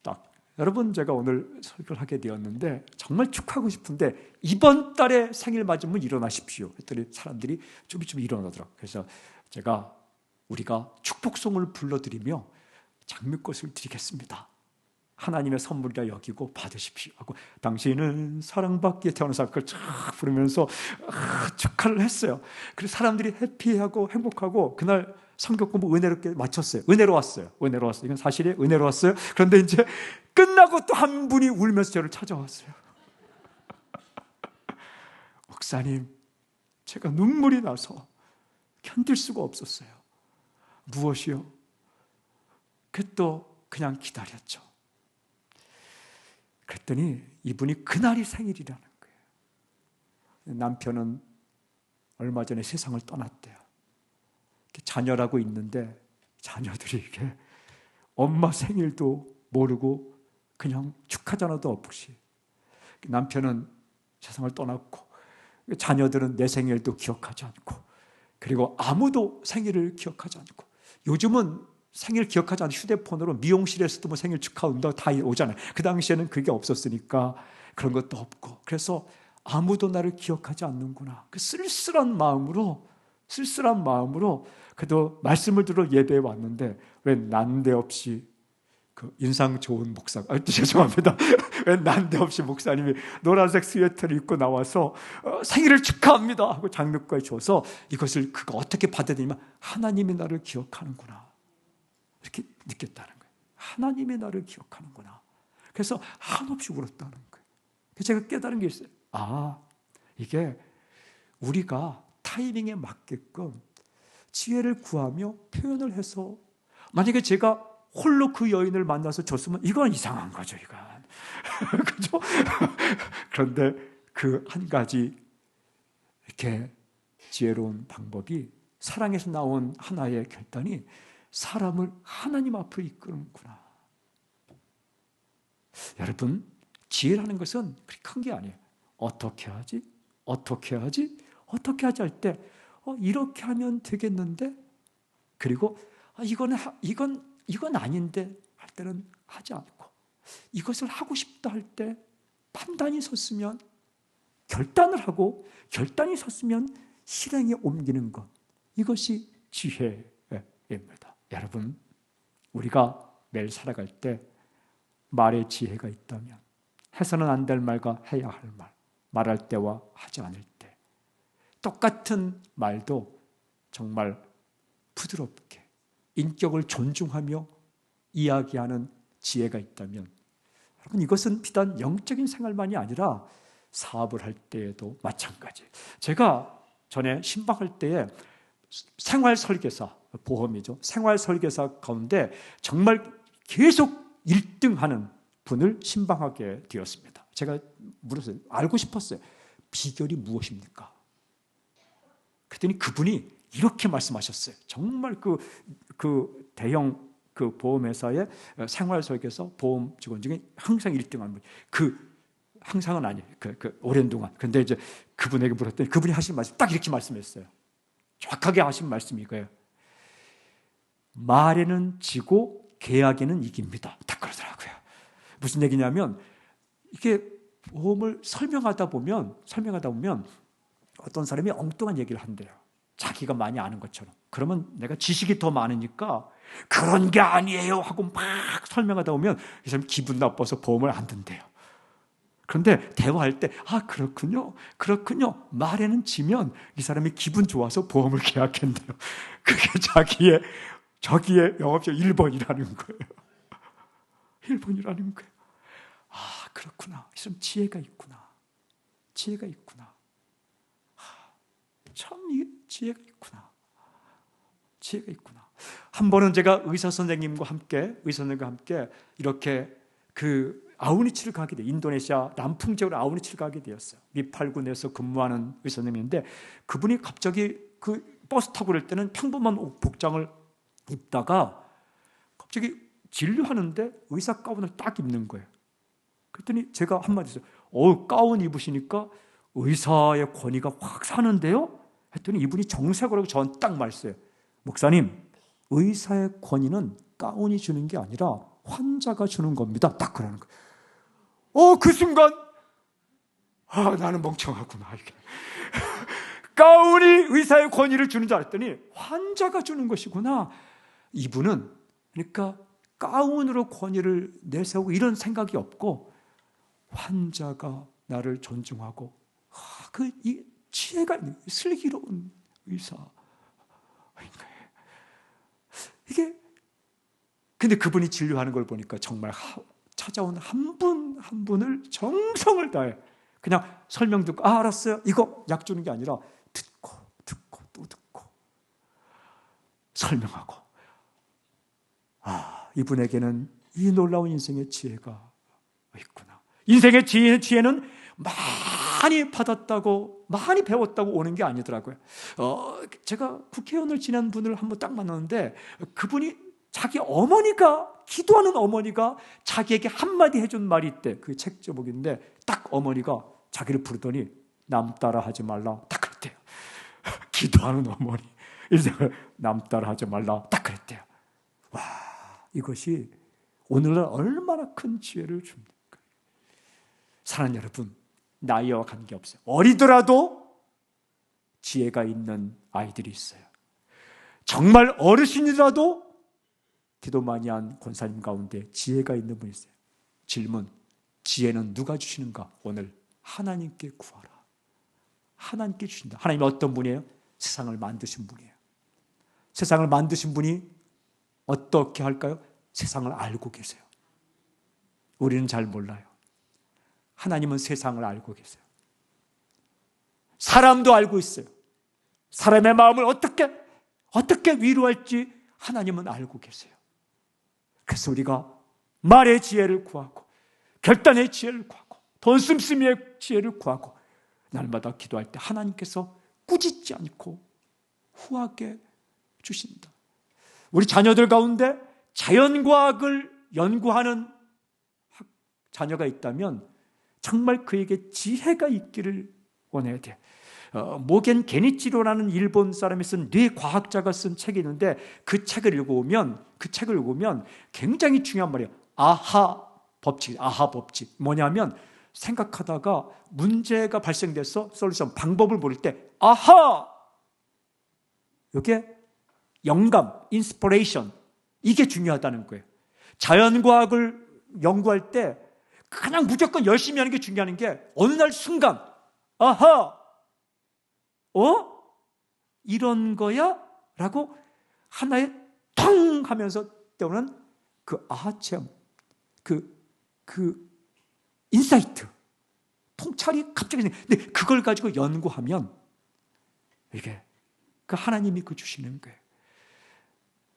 딱 여러분, 제가 오늘 설교를 하게 되었는데 정말 축하하고 싶은데 이번 달에 생일 맞으면 일어나십시오 했더니 사람들이 좀 일어나더라고요. 그래서 우리가 축복송을 불러드리며 장미꽃을 드리겠습니다. 하나님의 선물이라 여기고 받으십시오 하고, 당신은 사랑받기에 태어난 사람, 그걸 쫙 부르면서 축하를 했어요. 그래서 사람들이 해피하고 행복하고 그날 성경 공부 은혜롭게 마쳤어요. 은혜로웠어요. 이건 사실이에요. 은혜로웠어요. 그런데 이제 끝나고 또 한 분이 울면서 저를 찾아왔어요. 목사님, 제가 눈물이 나서 견딜 수가 없었어요. 무엇이요? 또 그냥 기다렸죠. 그랬더니 이분이 그날이 생일이라는 거예요. 남편은 얼마 전에 세상을 떠났대요. 자녀라고 있는데 자녀들이 이게 엄마 생일도 모르고 그냥 축하 전화도 없이, 남편은 세상을 떠났고 자녀들은 내 생일도 기억하지 않고, 그리고 아무도 생일을 기억하지 않고, 요즘은 생일 기억하지 않는 휴대폰으로 미용실에서도 뭐 생일 축하한다고 다 오잖아요. 그 당시에는 그게 없었으니까 그런 것도 없고, 그래서 아무도 나를 기억하지 않는구나. 그 쓸쓸한 마음으로 그래도 말씀을 들어 예배에 왔는데 왜 난데없이 그 인상 좋은 목사, 죄송합니다. 왜 난데없이 목사님이 노란색 스웨터를 입고 나와서 생일을 축하합니다 하고 장미꽃을 줘서 이것을 그가 어떻게 받아들이면 하나님이 나를 기억하는구나, 이렇게 느꼈다는 거예요. 하나님이 나를 기억하는구나. 그래서 한없이 울었다는 거예요. 그래서 제가 깨달은 게 있어요. 이게 우리가 타이밍에 맞게끔 지혜를 구하며 표현을 해서, 만약에 제가 홀로 그 여인을 만나서 줬으면 이건 이상한 거죠, 이건. 그죠? 그런데 그 한 가지 이렇게 지혜로운 방법이, 사랑에서 나온 하나의 결단이 사람을 하나님 앞으로 이끄는구나. 여러분, 지혜라는 것은 그렇게 큰 게 아니에요. 어떻게 하지 할 때 이렇게 하면 되겠는데, 그리고 이건 아닌데 할 때는 하지 않고, 이것을 하고 싶다 할 때 판단이 섰으면 결단을 하고, 결단이 섰으면 실행에 옮기는 것, 이것이 지혜입니다. 여러분, 우리가 매일 살아갈 때 말에 지혜가 있다면 해서는 안 될 말과 해야 할 말, 말할 때와 하지 않을 때, 똑같은 말도 정말 부드럽게 인격을 존중하며 이야기하는 지혜가 있다면, 여러분, 이것은 비단 영적인 생활만이 아니라 사업을 할 때에도 마찬가지. 제가 전에 신방할 때에 생활설계사, 보험이죠. 생활설계사 가운데 정말 계속 1등하는 분을 신방하게 되었습니다. 제가 물었어요. 알고 싶었어요. 비결이 무엇입니까? 그랬더니 그분이 이렇게 말씀하셨어요. 정말 그 대형 그 보험회사의 생활설계사 보험 직원 중에 항상 1등하는 분. 항상은 아니에요. 오랜 동안. 근데 이제 그분에게 물었더니 그분이 하신 말씀 딱 이렇게 말씀했어요. 정확하게 하신 말씀이 이거예요. 말에는 지고 계약에는 이깁니다. 딱 그러더라고요. 무슨 얘기냐면, 이게 보험을 설명하다 보면 어떤 사람이 엉뚱한 얘기를 한대요. 자기가 많이 아는 것처럼. 그러면 내가 지식이 더 많으니까 그런 게 아니에요 하고 막 설명하다 보면 이 사람이 기분 나빠서 보험을 안 든대요. 그런데 대화할 때 그렇군요 말에는 지면 이 사람이 기분 좋아서 보험을 계약했네요. 그게 자기의 영업적 1번이라는 거예요. 1번이라는 거예요. 그렇구나. 이 사람 지혜가 있구나. 참 지혜가 있구나. 한 번은 제가 의사 선생님과 함께 이렇게 아우니치를 가게 돼요. 인도네시아 남풍 지역으로 아우니치를 가게 되었어요. 미팔군에서 근무하는 의사 선생님인데, 그분이 갑자기 그 버스 타고 그럴 때는 평범한 복장을 입다가 갑자기 진료하는데 의사 가운을 딱 입는 거예요. 그랬더니 제가 한마디 했어요. 가운 입으시니까 의사의 권위가 확 사는데요? 했더니 이분이 정색을 하고 저한테 딱 말했어요. 목사님, 의사의 권위는 가운이 주는 게 아니라 환자가 주는 겁니다. 딱 그러는 거예요. 그 순간 나는 멍청하구나. 이게. 가운이 의사의 권위를 주는 줄 알았더니 환자가 주는 것이구나. 이분은 그러니까 가운으로 권위를 내세우고 이런 생각이 없고 환자가 나를 존중하고 이 지혜가 있는 슬기로운 의사인 거예요. 이게 근데 그분이 진료하는 걸 보니까 정말 찾아온 한 분 한 분을 정성을 다해 그냥 설명 듣고 알았어요. 이거 약 주는 게 아니라 듣고 또 듣고 설명하고 이분에게는 이 놀라운 인생의 지혜가 있구나. 인생의 지혜는 많이 받았다고 많이 배웠다고 오는 게 아니더라고요. 제가 국회의원을 지낸 분을 한번 딱 만났는데 그분이 자기 어머니가 기도하는 어머니가 자기에게 한마디 해준 말이 있대. 그 책 제목인데 딱 어머니가 자기를 부르더니 남 따라 하지 말라 딱 그랬대요. 기도하는 어머니 인생을 남 따라 하지 말라 딱 그랬대요. 와, 이것이 오늘날 얼마나 큰 지혜를 줍니까? 사랑하는 여러분, 나이와 관계없어요. 어리더라도 지혜가 있는 아이들이 있어요. 정말 어르신이라도 기도 많이 한 권사님 가운데 지혜가 있는 분이 있어요. 질문, 지혜는 누가 주시는가? 오늘 하나님께 구하라. 하나님께 주신다. 하나님이 어떤 분이에요? 세상을 만드신 분이에요. 세상을 만드신 분이 어떻게 할까요? 세상을 알고 계세요. 우리는 잘 몰라요. 하나님은 세상을 알고 계세요. 사람도 알고 있어요. 사람의 마음을 어떻게 위로할지 하나님은 알고 계세요. 그래서 우리가 말의 지혜를 구하고 결단의 지혜를 구하고 돈 씀씀이의 지혜를 구하고 날마다 기도할 때 하나님께서 꾸짖지 않고 후하게 주신다. 우리 자녀들 가운데 자연과학을 연구하는 자녀가 있다면 정말 그에게 지혜가 있기를 원해야 돼. 모겐 게니치로라는 일본 사람이 쓴 뇌과학자가 쓴 책이 있는데 그 책을 읽어보면 굉장히 중요한 말이에요. 아하 법칙. 뭐냐면 생각하다가 문제가 발생돼서 솔루션, 방법을 모를 때 아하! 이게 영감, 인스피레이션, 이게 중요하다는 거예요. 자연과학을 연구할 때 그냥 무조건 열심히 하는 게 중요한 게 어느 날 순간 아하! 이런 거야? 라고 하나에 텅 하면서 때우는 그 아하 체험, 그 인사이트, 통찰이 갑자기 생겨. 근데 그걸 가지고 연구하면 이게 그 하나님이 그 주시는 거예요.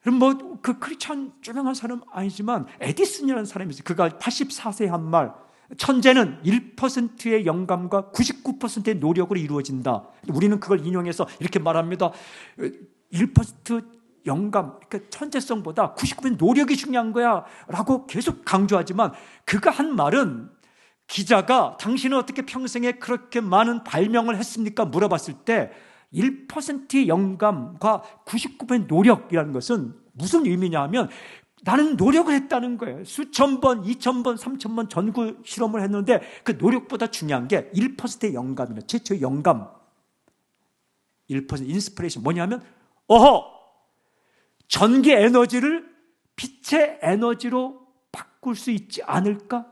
그럼 그 크리스찬 유명한 사람 아니지만 에디슨이라는 사람이 있어요. 그가 84세에 한 말, 천재는 1%의 영감과 99%의 노력으로 이루어진다. 우리는 그걸 인용해서 이렇게 말합니다. 1% 영감, 그러니까 천재성보다 99% 노력이 중요한 거야 라고 계속 강조하지만 그가 한 말은 기자가 당신은 어떻게 평생에 그렇게 많은 발명을 했습니까? 물어봤을 때 1%의 영감과 99%의 노력이라는 것은 무슨 의미냐 하면 나는 노력을 했다는 거예요. 수천 번, 2,000번, 3,000번 전구 실험을 했는데 그 노력보다 중요한 게 1%의 영감이에요. 최초의 영감. 1% 인스피레이션 뭐냐면 전기 에너지를 빛의 에너지로 바꿀 수 있지 않을까?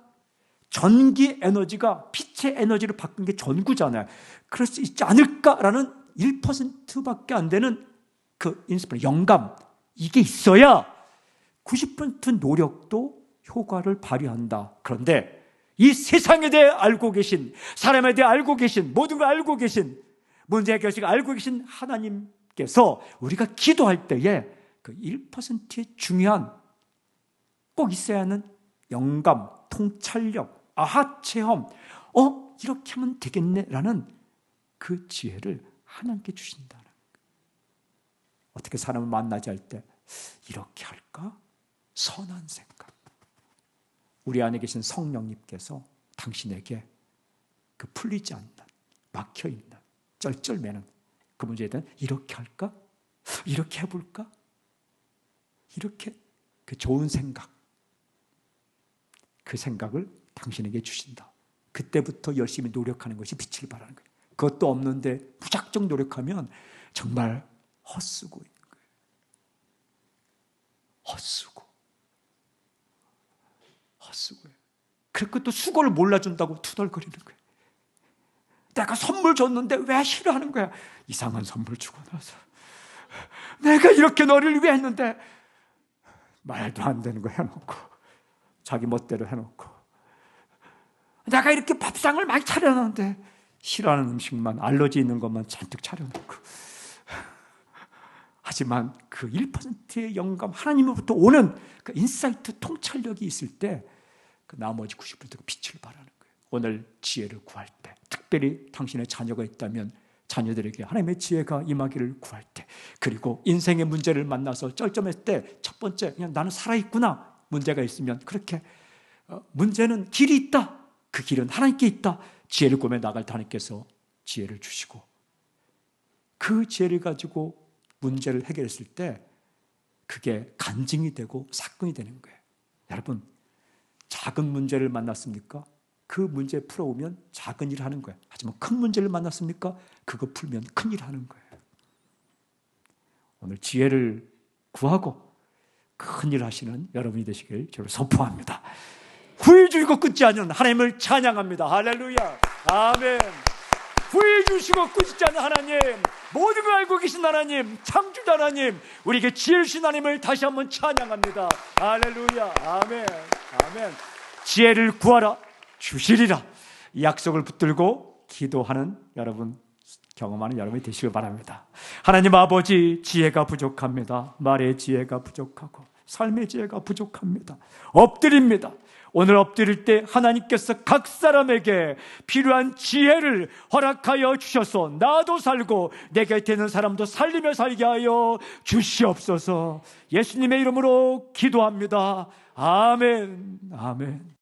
전기 에너지가 빛의 에너지로 바꾼 게 전구잖아요. 그럴 수 있지 않을까라는 1%밖에 안 되는 그 인스피레이션, 영감. 이게 있어야 90% 노력도 효과를 발휘한다. 그런데 이 세상에 대해 알고 계신, 사람에 대해 알고 계신, 모든 걸 알고 계신, 문제 해결책을 알고 계신 하나님께서 우리가 기도할 때에 그 1%의 중요한 꼭 있어야 하는 영감, 통찰력, 아하 체험, 이렇게 하면 되겠네라는 그 지혜를 하나님께 주신다는 거예요. 어떻게 사람을 만나지 할 때 이렇게 할까? 선한 생각. 우리 안에 계신 성령님께서 당신에게 그 풀리지 않는, 막혀있는, 쩔쩔매는 그 문제에 대한 이렇게 할까? 이렇게 해볼까? 이렇게 그 좋은 생각, 그 생각을 당신에게 주신다. 그때부터 열심히 노력하는 것이 빛을 발하는 거예요. 그것도 없는데 무작정 노력하면 정말 헛쓰고 있는 거예요. 헛쓰고요. 그리고 또 수고를 몰라준다고 투덜거리는 거예요. 내가 선물 줬는데 왜 싫어하는 거야? 이상한 선물 주고 나서 내가 이렇게 너를 위해 했는데 말도 안 되는 거 해놓고 자기 멋대로 해놓고 내가 이렇게 밥상을 많이 차려놨는데 싫어하는 음식만 알러지 있는 것만 잔뜩 차려놓고 하지만 그 1%의 영감 하나님으로부터 오는 그 인사이트 통찰력이 있을 때 그 나머지 90%가 빛을 발하는 거예요. 오늘 지혜를 구할 때 특별히 당신의 자녀가 있다면 자녀들에게 하나님의 지혜가 임하기를 구할 때 그리고 인생의 문제를 만나서 쩔쩔했을 때 첫 번째 그냥 나는 살아있구나 문제가 있으면 그렇게 문제는 길이 있다. 그 길은 하나님께 있다. 지혜를 꾸며 나갈 때 하나님께서 지혜를 주시고 그 지혜를 가지고 문제를 해결했을 때 그게 간증이 되고 사건이 되는 거예요. 여러분 작은 문제를 만났습니까? 그 문제 풀어오면 작은 일을 하는 거예요. 하지만 큰 문제를 만났습니까? 그거 풀면 큰 일을 하는 거예요. 오늘 지혜를 구하고 큰 일을 하시는 여러분이 되시길 저를 선포합니다. 후회 주시고 끊지 않는 하나님을 찬양합니다. 할렐루야. 아멘. 후회 주시고 끊지 않는 하나님, 모든 걸 알고 계신 하나님, 창조자 하나님, 우리에게 지혜를 주신 하나님을 다시 한번 찬양합니다. 할렐루야. 아멘. 아멘. 지혜를 구하라 주시리라. 이 약속을 붙들고 기도하는 여러분, 경험하는 여러분이 되시길 바랍니다. 하나님 아버지, 지혜가 부족합니다. 말의 지혜가 부족하고 삶의 지혜가 부족합니다. 엎드립니다. 오늘 엎드릴 때 하나님께서 각 사람에게 필요한 지혜를 허락하여 주셔서 나도 살고 내 곁에 있는 사람도 살리며 살게 하여 주시옵소서. 예수님의 이름으로 기도합니다. 아멘. 아멘.